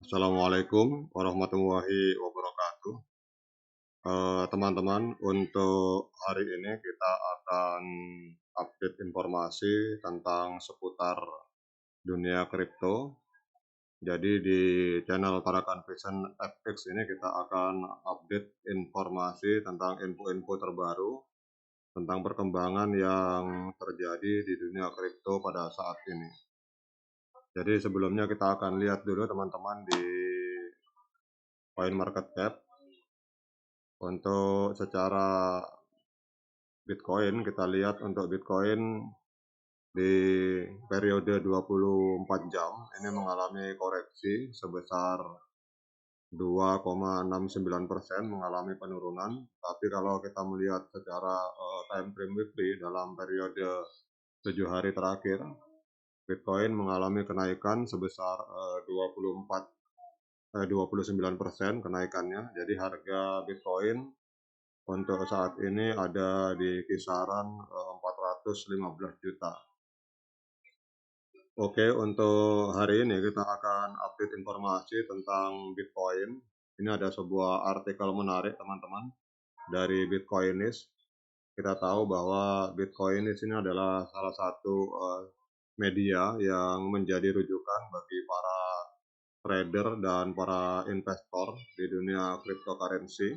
Assalamualaikum warahmatullahi wabarakatuh. Teman-teman, untuk hari ini kita akan update informasi tentang seputar dunia kripto. Jadi di channel Tarakan Vision FX ini kita akan update informasi tentang info-info terbaru tentang perkembangan yang terjadi di dunia kripto pada saat ini. Jadi sebelumnya kita akan lihat dulu teman-teman di CoinMarketCap. Untuk secara Bitcoin, kita lihat untuk Bitcoin di periode 24 jam ini mengalami koreksi sebesar 2,69%, mengalami penurunan. Tapi kalau kita melihat secara time frame weekly dalam periode 7 hari terakhir, Bitcoin mengalami kenaikan sebesar 29% kenaikannya. Jadi harga Bitcoin untuk saat ini ada di kisaran 415 juta. Oke, untuk hari ini kita akan update informasi tentang Bitcoin. Ini ada sebuah artikel menarik teman-teman dari Bitcoinis. Kita tahu bahwa Bitcoinis ini adalah salah satu media yang menjadi rujukan bagi para trader dan para investor di dunia cryptocurrency.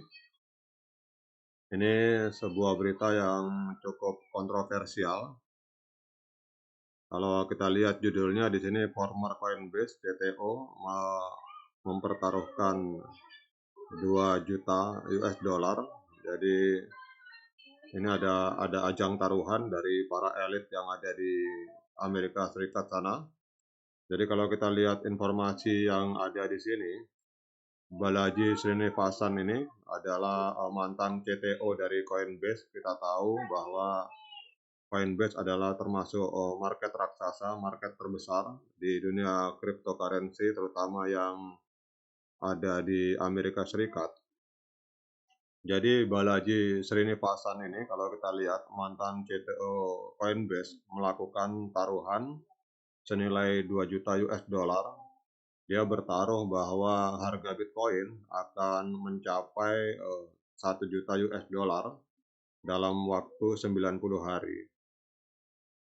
Ini sebuah berita yang cukup kontroversial. Kalau kita lihat judulnya di sini, former Coinbase CTO mempertaruhkan 2 juta US dollar. Jadi ini ada ajang taruhan dari para elit yang ada di Amerika Serikat sana. Jadi kalau kita lihat informasi yang ada di sini, Balaji Srinivasan ini adalah mantan CTO dari Coinbase. Kita tahu bahwa Coinbase adalah termasuk market raksasa, market terbesar di dunia cryptocurrency, terutama yang ada di Amerika Serikat. Jadi Balaji Srinivasan ini kalau kita lihat mantan CTO Coinbase melakukan taruhan senilai 2 juta US dollar. Dia bertaruh bahwa harga Bitcoin akan mencapai 1 juta US dollar dalam waktu 90 hari.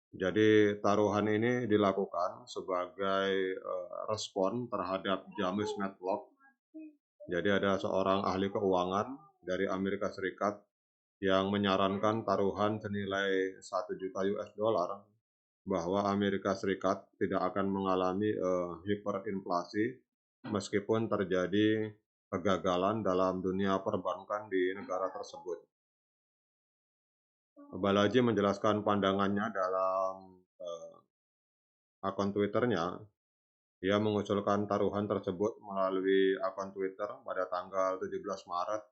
Jadi taruhan ini dilakukan sebagai respon terhadap James Matlock. Jadi ada seorang ahli keuangan dari Amerika Serikat yang menyarankan taruhan senilai 1 juta US dollar bahwa Amerika Serikat tidak akan mengalami hiperinflasi meskipun terjadi kegagalan dalam dunia perbankan di negara tersebut. Balaji menjelaskan pandangannya dalam akun Twitternya. Dia mengusulkan taruhan tersebut melalui akun Twitter pada tanggal 17 Maret.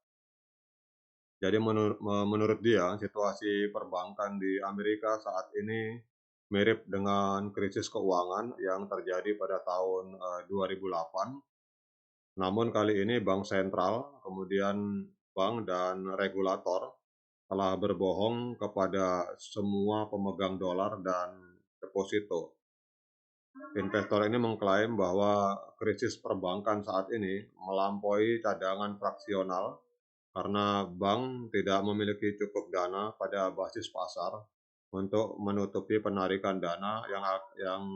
Jadi menurut dia, situasi perbankan di Amerika saat ini mirip dengan krisis keuangan yang terjadi pada tahun 2008. Namun kali ini bank sentral, kemudian bank dan regulator telah berbohong kepada semua pemegang dolar dan deposito. Investor ini mengklaim bahwa krisis perbankan saat ini melampaui cadangan fraksional karena bank tidak memiliki cukup dana pada basis pasar untuk menutupi penarikan dana yang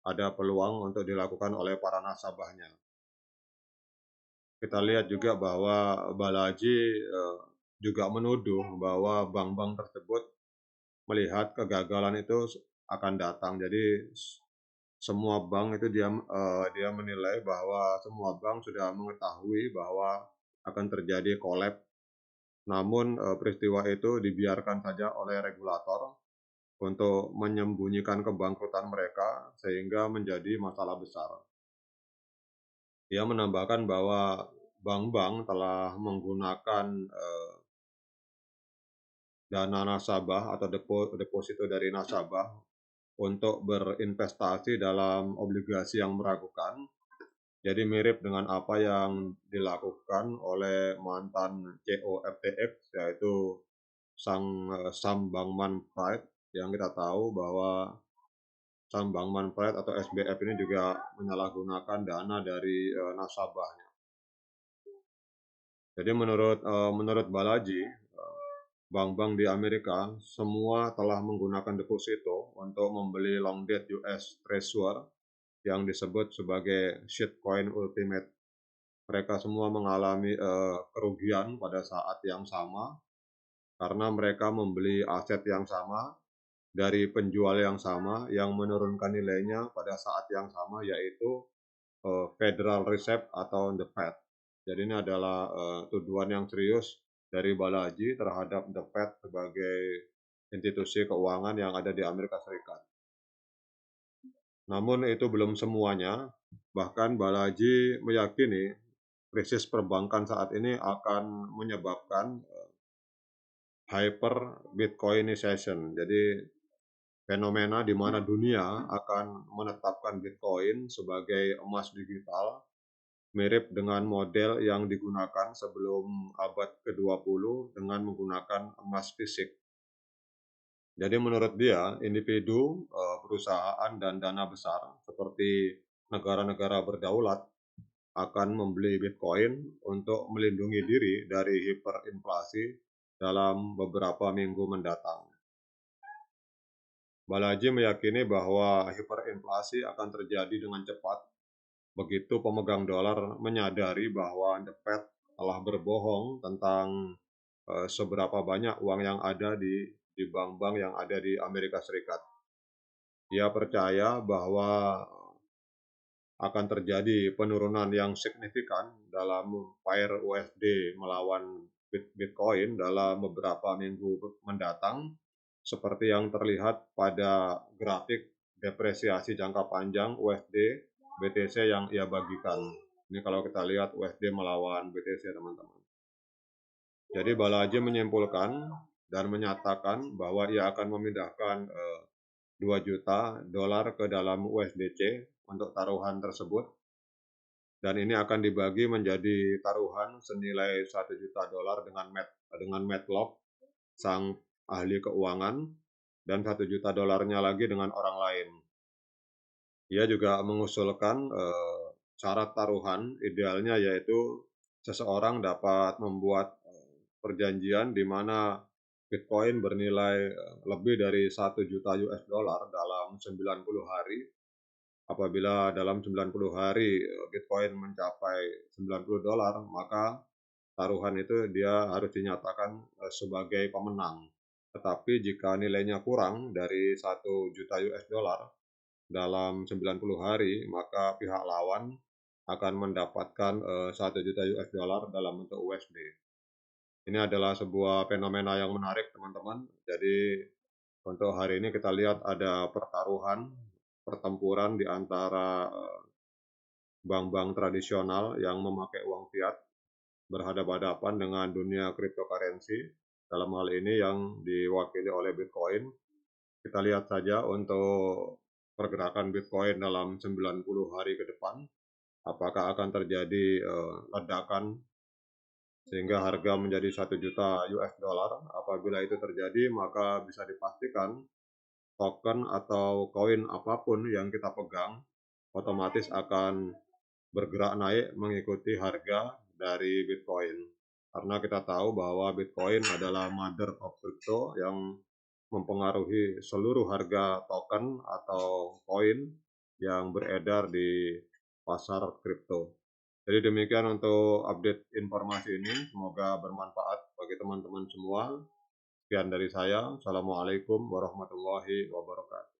ada peluang untuk dilakukan oleh para nasabahnya. Kita lihat juga bahwa Balaji juga menuduh bahwa bank-bank tersebut melihat kegagalan itu akan datang. Jadi semua bank itu dia menilai bahwa semua bank sudah mengetahui bahwa akan terjadi collapse. Namun peristiwa itu dibiarkan saja oleh regulator untuk menyembunyikan kebangkrutan mereka sehingga menjadi masalah besar. Dia menambahkan bahwa bank-bank telah menggunakan dana nasabah atau deposito dari nasabah untuk berinvestasi dalam obligasi yang meragukan. Jadi mirip dengan apa yang dilakukan oleh mantan CEO FTX, yaitu Sam Bankman-Fried, yang kita tahu bahwa tambang manfaat atau SBF ini juga menyalahgunakan dana dari nasabahnya. Jadi menurut Balaji, bank-bank di Amerika semua telah menggunakan deposito untuk membeli long dated US Treasury yang disebut sebagai shitcoin ultimate. Mereka semua mengalami kerugian pada saat yang sama karena mereka membeli aset yang sama dari penjual yang sama yang menurunkan nilainya pada saat yang sama, yaitu Federal Reserve atau The Fed. Jadi ini adalah tuduhan yang serius dari Balaji terhadap The Fed sebagai institusi keuangan yang ada di Amerika Serikat. Namun itu belum semuanya, bahkan Balaji meyakini krisis perbankan saat ini akan menyebabkan hyper Bitcoinization. Jadi fenomena di mana dunia akan menetapkan Bitcoin sebagai emas digital, mirip dengan model yang digunakan sebelum abad ke-20 dengan menggunakan emas fisik. Jadi menurut dia, individu, perusahaan, dan dana besar seperti negara-negara berdaulat akan membeli Bitcoin untuk melindungi diri dari hiperinflasi dalam beberapa minggu mendatang. Balaji meyakini bahwa hiperinflasi akan terjadi dengan cepat begitu pemegang dolar menyadari bahwa The Fed telah berbohong tentang seberapa banyak uang yang ada di bank-bank yang ada di Amerika Serikat. Ia percaya bahwa akan terjadi penurunan yang signifikan dalam pair USD melawan Bitcoin dalam beberapa minggu mendatang, seperti yang terlihat pada grafik depresiasi jangka panjang USD BTC yang ia bagikan. Ini kalau kita lihat USD melawan BTC, teman-teman. Jadi Balaji menyimpulkan dan menyatakan bahwa ia akan memindahkan 2 juta dolar ke dalam USDC untuk taruhan tersebut, dan ini akan dibagi menjadi taruhan senilai 1 juta dolar dengan Matlock, sang ahli keuangan, dan 1 juta dolarnya lagi dengan orang lain. Ia juga mengusulkan syarat taruhan idealnya yaitu seseorang dapat membuat perjanjian di mana Bitcoin bernilai lebih dari 1 juta US dollar dalam 90 hari. Apabila dalam 90 hari Bitcoin mencapai 90 dolar, maka taruhan itu dia harus dinyatakan sebagai pemenang. Tetapi jika nilainya kurang dari 1 juta US dollar dalam 90 hari, maka pihak lawan akan mendapatkan 1 juta US dollar dalam bentuk USD. Ini adalah sebuah fenomena yang menarik, teman-teman. Jadi untuk hari ini kita lihat ada pertempuran di antara bank-bank tradisional yang memakai uang fiat berhadapan-hadapan dengan dunia cryptocurrency, dalam hal ini yang diwakili oleh Bitcoin. Kita lihat saja untuk pergerakan Bitcoin dalam 90 hari ke depan, apakah akan terjadi ledakan sehingga harga menjadi 1 juta US dollar. Apabila itu terjadi, maka bisa dipastikan token atau koin apapun yang kita pegang otomatis akan bergerak naik mengikuti harga dari Bitcoin. Karena kita tahu bahwa Bitcoin adalah mother of crypto yang mempengaruhi seluruh harga token atau koin yang beredar di pasar kripto. Jadi demikian untuk update informasi ini, semoga bermanfaat bagi teman-teman semua. Sekian dari saya. Assalamualaikum warahmatullahi wabarakatuh.